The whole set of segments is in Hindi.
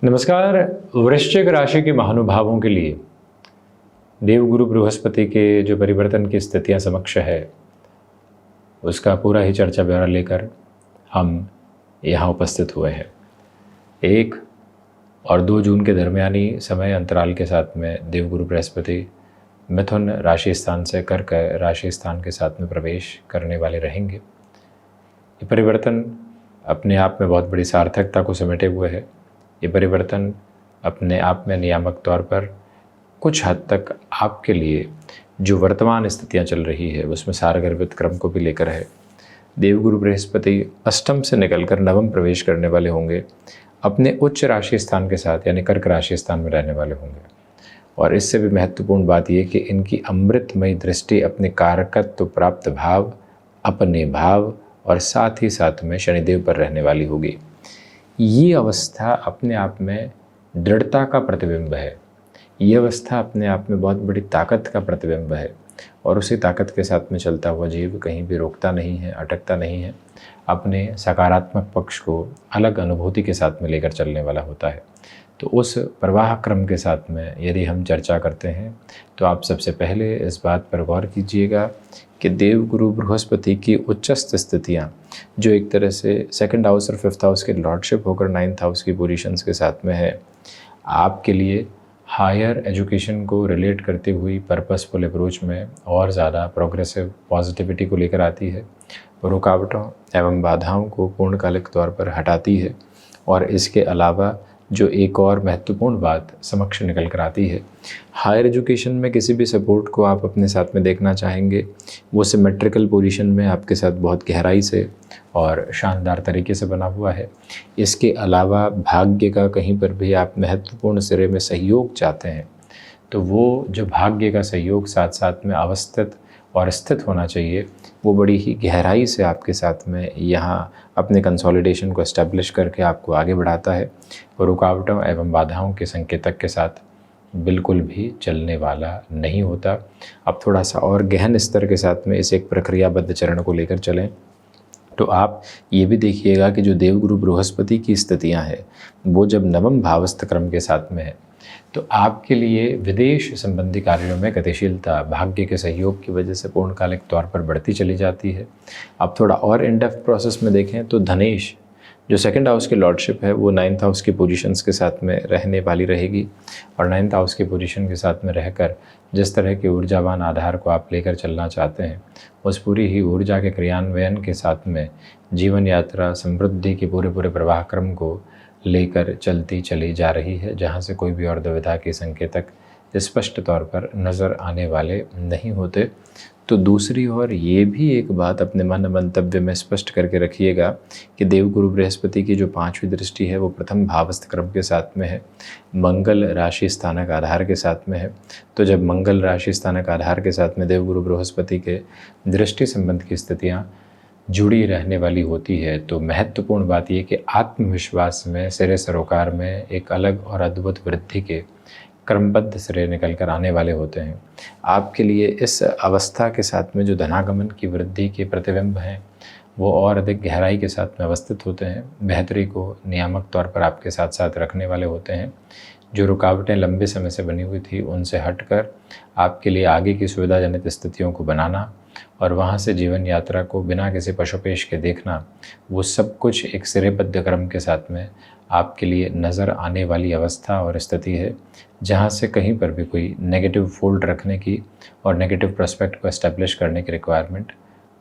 नमस्कार। वृश्चिक राशि के महानुभावों के लिए देवगुरु बृहस्पति के जो परिवर्तन की स्थितियां समक्ष है उसका पूरा ही चर्चा ब्यौरा लेकर हम यहाँ उपस्थित हुए हैं। 1 और 2 जून के दरमियानी समय अंतराल के साथ में देवगुरु बृहस्पति मिथुन राशि स्थान से कर्क राशि स्थान के साथ में प्रवेश करने वाले रहेंगे। ये परिवर्तन अपने आप में बहुत बड़ी सार्थकता को समेटे हुए है। ये परिवर्तन अपने आप में नियामक तौर पर कुछ हद तक आपके लिए जो वर्तमान स्थितियां चल रही है उसमें सारगर्भित क्रम को भी लेकर है। देवगुरु बृहस्पति अष्टम से निकलकर नवम प्रवेश करने वाले होंगे, अपने उच्च राशि स्थान के साथ यानी कर्क राशि स्थान में रहने वाले होंगे। और इससे भी महत्वपूर्ण बात यह कि इनकी अमृतमयी दृष्टि अपने कारकत्व प्राप्त भाव, अपने भाव और साथ ही साथ में शनिदेव पर रहने वाली होगी। ये अवस्था अपने आप में दृढ़ता का प्रतिबिंब है। ये अवस्था अपने आप में बहुत बड़ी ताकत का प्रतिबिंब है और उसी ताकत के साथ में चलता हुआ जीव कहीं भी रोकता नहीं है, अटकता नहीं है, अपने सकारात्मक पक्ष को अलग अनुभूति के साथ में लेकर चलने वाला होता है। तो उस प्रवाह क्रम के साथ में यदि हम चर्चा करते हैं तो आप सबसे पहले इस बात पर गौर कीजिएगा कि देवगुरु बृहस्पति की उच्चस्थ स्थितियाँ जो एक तरह से 2nd हाउस और 5th हाउस के लॉर्डशिप होकर 9th हाउस की पोजीशंस के साथ में है, आपके लिए हायर एजुकेशन को रिलेट करती हुई पर्पसफुल अप्रोच में और ज़्यादा प्रोग्रेसिव पॉजिटिविटी को लेकर आती है, रुकावटों एवं बाधाओं को पूर्णकालिक तौर पर हटाती है। और इसके अलावा जो एक और महत्वपूर्ण बात समक्ष निकल कर आती है, हायर एजुकेशन में किसी भी सपोर्ट को आप अपने साथ में देखना चाहेंगे, वो सिमेट्रिकल पोजीशन में आपके साथ बहुत गहराई से और शानदार तरीके से बना हुआ है। इसके अलावा भाग्य का कहीं पर भी आप महत्वपूर्ण सिरे में सहयोग चाहते हैं तो वो जो भाग्य का सहयोग साथ साथ में अवस्थित और स्थित होना चाहिए, वो बड़ी ही गहराई से आपके साथ में यहाँ अपने कंसोलिडेशन को एस्टेब्लिश करके आपको आगे बढ़ाता है और रुकावटों एवं बाधाओं के संकेतक के साथ बिल्कुल भी चलने वाला नहीं होता। अब थोड़ा सा और गहन स्तर के साथ में इस एक प्रक्रियाबद्ध चरण को लेकर चलें तो आप ये भी देखिएगा कि जो देवगुरु बृहस्पति की स्थितियाँ हैं वो जब नवम भावस्थ क्रम के साथ में है तो आपके लिए विदेश संबंधी कार्यों में गतिशीलता भाग्य के सहयोग की वजह से पूर्णकालिक तौर पर बढ़ती चली जाती है। अब थोड़ा और इन डेप्थ प्रोसेस में देखें तो धनेश जो 2nd हाउस की लॉर्डशिप है वो 9th हाउस की पोजीशंस के साथ में रहने वाली रहेगी और 9th हाउस की पोजीशन के साथ में रहकर जिस तरह के ऊर्जावान आधार को आप लेकर चलना चाहते हैं उस पूरी ही ऊर्जा के क्रियान्वयन के साथ में जीवन यात्रा समृद्धि के पूरे प्रवाह क्रम को लेकर चलती चली जा रही है, जहाँ से कोई भी और दुविधा के संकेतक स्पष्ट तौर पर नज़र आने वाले नहीं होते। तो दूसरी ओर ये भी एक बात अपने मन मंतव्य में स्पष्ट करके रखिएगा कि देवगुरु बृहस्पति की जो 5वीं दृष्टि है वो प्रथम भावस्थ क्रम के साथ में है, मंगल राशि स्थानक आधार के साथ में है। तो जब मंगल राशि स्थानक आधार के साथ में देवगुरु बृहस्पति के दृष्टि संबंध की स्थितियाँ जुड़ी रहने वाली होती है तो महत्वपूर्ण बात यह कि आत्मविश्वास में सिरे सरोकार में एक अलग और अद्भुत वृद्धि के क्रमबद्ध सिरे निकल कर आने वाले होते हैं। आपके लिए इस अवस्था के साथ में जो धनागमन की वृद्धि के प्रतिबिंब हैं वो और अधिक गहराई के साथ में अवस्थित होते हैं, बेहतरी को नियामक तौर पर आपके साथ साथ रखने वाले होते हैं। जो रुकावटें लंबे समय से बनी हुई थी उनसे हटकर आपके लिए आगे की सुविधाजनित स्थितियों को बनाना और वहाँ से जीवन यात्रा को बिना किसी पशुपेश के देखना, वो सब कुछ एक सिरेबद्ध क्रम के साथ में आपके लिए नज़र आने वाली अवस्था और स्थिति है, जहाँ से कहीं पर भी कोई नेगेटिव फोल्ड रखने की और नेगेटिव प्रोस्पेक्ट को एस्टेब्लिश करने की रिक्वायरमेंट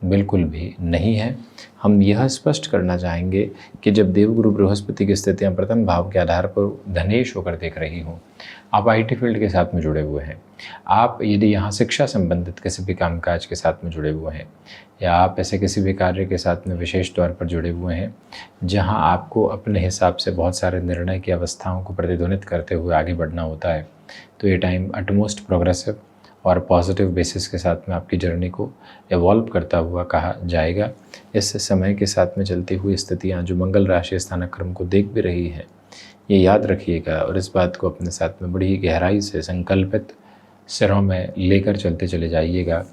बिल्कुल भी नहीं है। हम यह स्पष्ट करना चाहेंगे कि जब देवगुरु बृहस्पति की स्थितियाँ प्रथम भाव के आधार पर धनेश होकर देख रही हों, आप IT फील्ड के साथ में जुड़े हुए हैं, आप यदि यहाँ शिक्षा संबंधित किसी भी कामकाज के साथ में जुड़े हुए हैं या आप ऐसे किसी भी कार्य के साथ में विशेष तौर पर जुड़े हुए हैं जहाँ आपको अपने हिसाब से बहुत सारे निर्णय की अवस्थाओं को प्रतिध्वनित करते हुए आगे बढ़ना होता है, तो ये टाइम अटमोस्ट प्रोग्रेसिव और पॉजिटिव बेसिस के साथ में आपकी जर्नी को एवॉल्व करता हुआ कहा जाएगा। इस समय के साथ में चलती हुई स्थितियाँ जो मंगल राशि स्थानक क्रम को देख भी रही है, ये याद रखिएगा और इस बात को अपने साथ में बड़ी गहराई से संकल्पित सिरों में लेकर चलते चले जाइएगा।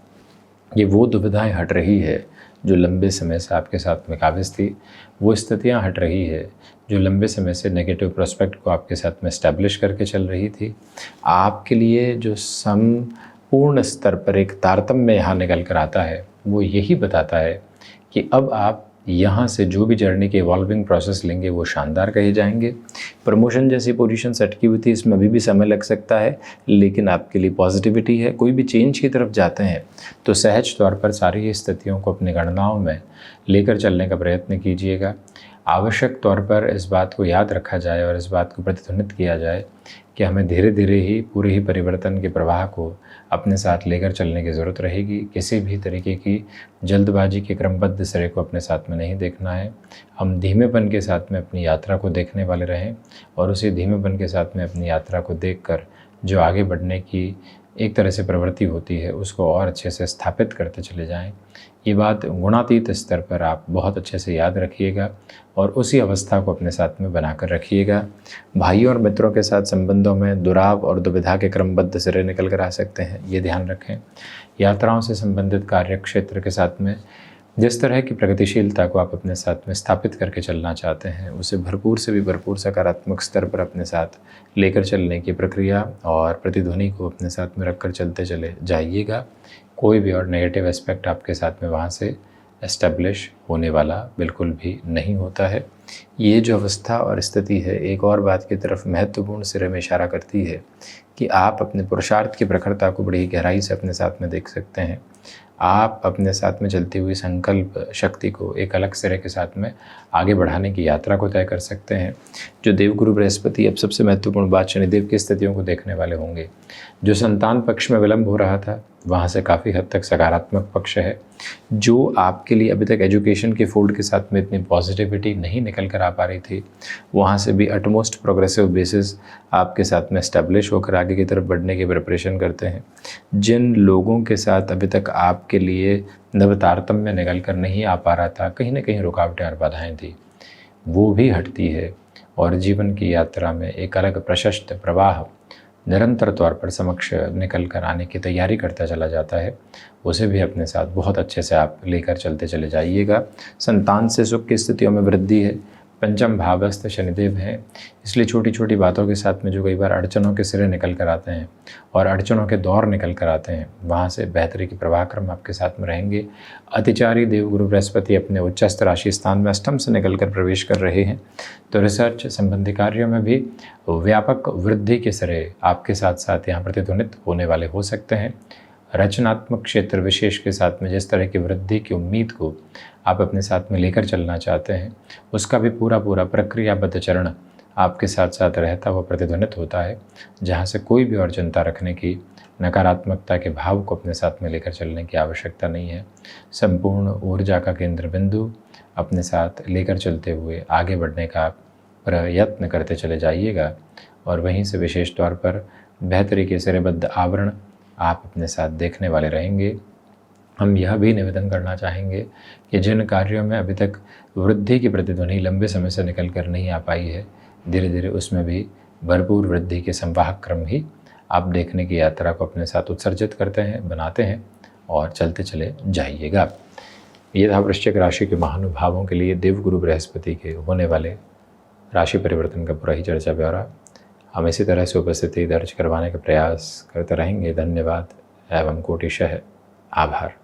ये वो दुविधाएं हट रही है जो लंबे समय से आपके साथ में काबिज़ थी, वो स्थितियाँ हट रही है। जो लंबे समय से नेगेटिव प्रोस्पेक्ट को आपके साथ में एस्टैब्लिश करके चल रही थी, आपके लिए जो संपूर्ण स्तर पर एक तारतम्य यहाँ निकल कर आता है, वो यही बताता है कि अब आप यहाँ से जो भी जर्नी के इवॉल्विंग प्रोसेस लेंगे वो शानदार कहे जाएंगे। प्रमोशन जैसी पोजीशन अटकी हुई थी, इसमें अभी भी समय लग सकता है, लेकिन आपके लिए पॉजिटिविटी है। कोई भी चेंज की तरफ जाते हैं तो सहज तौर पर सारी स्थितियों को अपनी गणनाओं में लेकर चलने का प्रयत्न कीजिएगा। आवश्यक तौर पर इस बात को याद रखा जाए और इस बात को प्रतिध्वनित किया जाए कि हमें धीरे धीरे ही पूरे ही परिवर्तन के प्रवाह को अपने साथ लेकर चलने की ज़रूरत रहेगी। किसी भी तरीके की जल्दबाजी के क्रमबद्ध सिरे को अपने साथ में नहीं देखना है। हम धीमेपन के साथ में अपनी यात्रा को देखने वाले रहें और उसी धीमेपन के साथ में अपनी यात्रा को देखकर जो आगे बढ़ने की एक तरह से प्रवृत्ति होती है उसको और अच्छे से स्थापित करते चले जाएं। ये बात गुणातीत स्तर पर आप बहुत अच्छे से याद रखिएगा और उसी अवस्था को अपने साथ में बनाकर रखिएगा। भाइयों और मित्रों के साथ संबंधों में दुराव और दुविधा के क्रमबद्ध सिरे निकल कर आ सकते हैं, ये ध्यान रखें। यात्राओं से संबंधित कार्य क्षेत्र के साथ में जिस तरह की प्रगतिशीलता को आप अपने साथ में स्थापित करके चलना चाहते हैं, उसे भरपूर से भी भरपूर सकारात्मक स्तर पर अपने साथ लेकर चलने की प्रक्रिया और प्रतिध्वनि को अपने साथ में रखकर चलते चले जाइएगा। कोई भी और नेगेटिव एस्पेक्ट आपके साथ में वहाँ से एस्टेब्लिश होने वाला बिल्कुल भी नहीं होता है। ये जो अवस्था और स्थिति है, एक और बात की तरफ महत्वपूर्ण सिरे में इशारा करती है कि आप अपने पुरुषार्थ की प्रखरता को बड़ी गहराई से अपने साथ में देख सकते हैं। आप अपने साथ में चलती हुई संकल्प शक्ति को एक अलग सिरे के साथ में आगे बढ़ाने की यात्रा को तय कर सकते हैं। जो देवगुरु बृहस्पति, अब सबसे महत्वपूर्ण बात, शनिदेव की स्थितियों को देखने वाले होंगे। जो संतान पक्ष में विलंब हो रहा था, वहाँ से काफ़ी हद तक सकारात्मक पक्ष है। जो आपके लिए अभी तक एजुकेशन के फोल्ड के साथ में इतनी पॉजिटिविटी नहीं निकल कर आ पा रही थी, वहाँ से भी अटमोस्ट प्रोग्रेसिव बेसिस आपके साथ में एस्टेब्लिश होकर आगे की तरफ बढ़ने की प्रिपरेशन करते हैं। जिन लोगों के साथ अभी तक आपके लिए नव तारतम्य निकल कर नहीं आ पा रहा था, कहीं ना कहीं रुकावटें और बाधाएं थी, वो भी हटती है और जीवन की यात्रा में एक अलग प्रशस्त प्रवाह निरंतर तौर पर समक्ष निकल कर आने की तैयारी करता चला जाता है। उसे भी अपने साथ बहुत अच्छे से आप लेकर चलते चले जाइएगा। संतान से सुख की स्थितियों में वृद्धि है। पंचम भावस्थ शनिदेव हैं, इसलिए छोटी छोटी बातों के साथ में जो कई बार अड़चनों के सिरे निकल कर आते हैं और अड़चनों के दौर निकल कर आते हैं, वहाँ से बेहतरी की प्रवाह क्रम आपके साथ में रहेंगे। अतिचारी देवगुरु बृहस्पति अपने उच्चस्थ राशि स्थान में अष्टम से निकल कर प्रवेश कर रहे हैं, तो रिसर्च संबंधी कार्यों में भी व्यापक वृद्धि के सिरे आपके साथ साथ यहाँ प्रतिध्वनित होने वाले हो सकते हैं। रचनात्मक क्षेत्र विशेष के साथ में जिस तरह की वृद्धि की उम्मीद को आप अपने साथ में लेकर चलना चाहते हैं, उसका भी पूरा पूरा प्रक्रियाबद्ध चरण आपके साथ साथ रहता हुआ प्रतिध्वनित होता है, जहाँ से कोई भी और चिंता रखने की, नकारात्मकता के भाव को अपने साथ में लेकर चलने की आवश्यकता नहीं है। संपूर्ण ऊर्जा का केंद्र बिंदु अपने साथ लेकर चलते हुए आगे बढ़ने का प्रयत्न करते चले जाइएगा और वहीं से विशेष तौर पर बेहतरी के सिरेबद्ध आवरण आप अपने साथ देखने वाले रहेंगे। हम यह भी निवेदन करना चाहेंगे कि जिन कार्यों में अभी तक वृद्धि की प्रतिध्वनि लंबे समय से निकल कर नहीं आ पाई है, धीरे धीरे उसमें भी भरपूर वृद्धि के संवाहक क्रम ही आप देखने की यात्रा को अपने साथ उत्सर्जित करते हैं, बनाते हैं और चलते चले जाइएगा। ये था वृश्चिक राशि के महानुभावों के लिए देवगुरु बृहस्पति के होने वाले राशि परिवर्तन का पूरा ही चर्चा ब्यौरा। हम इसी तरह से उपस्थिति दर्ज करवाने का प्रयास करते रहेंगे। धन्यवाद एवं कोटिशः आभार।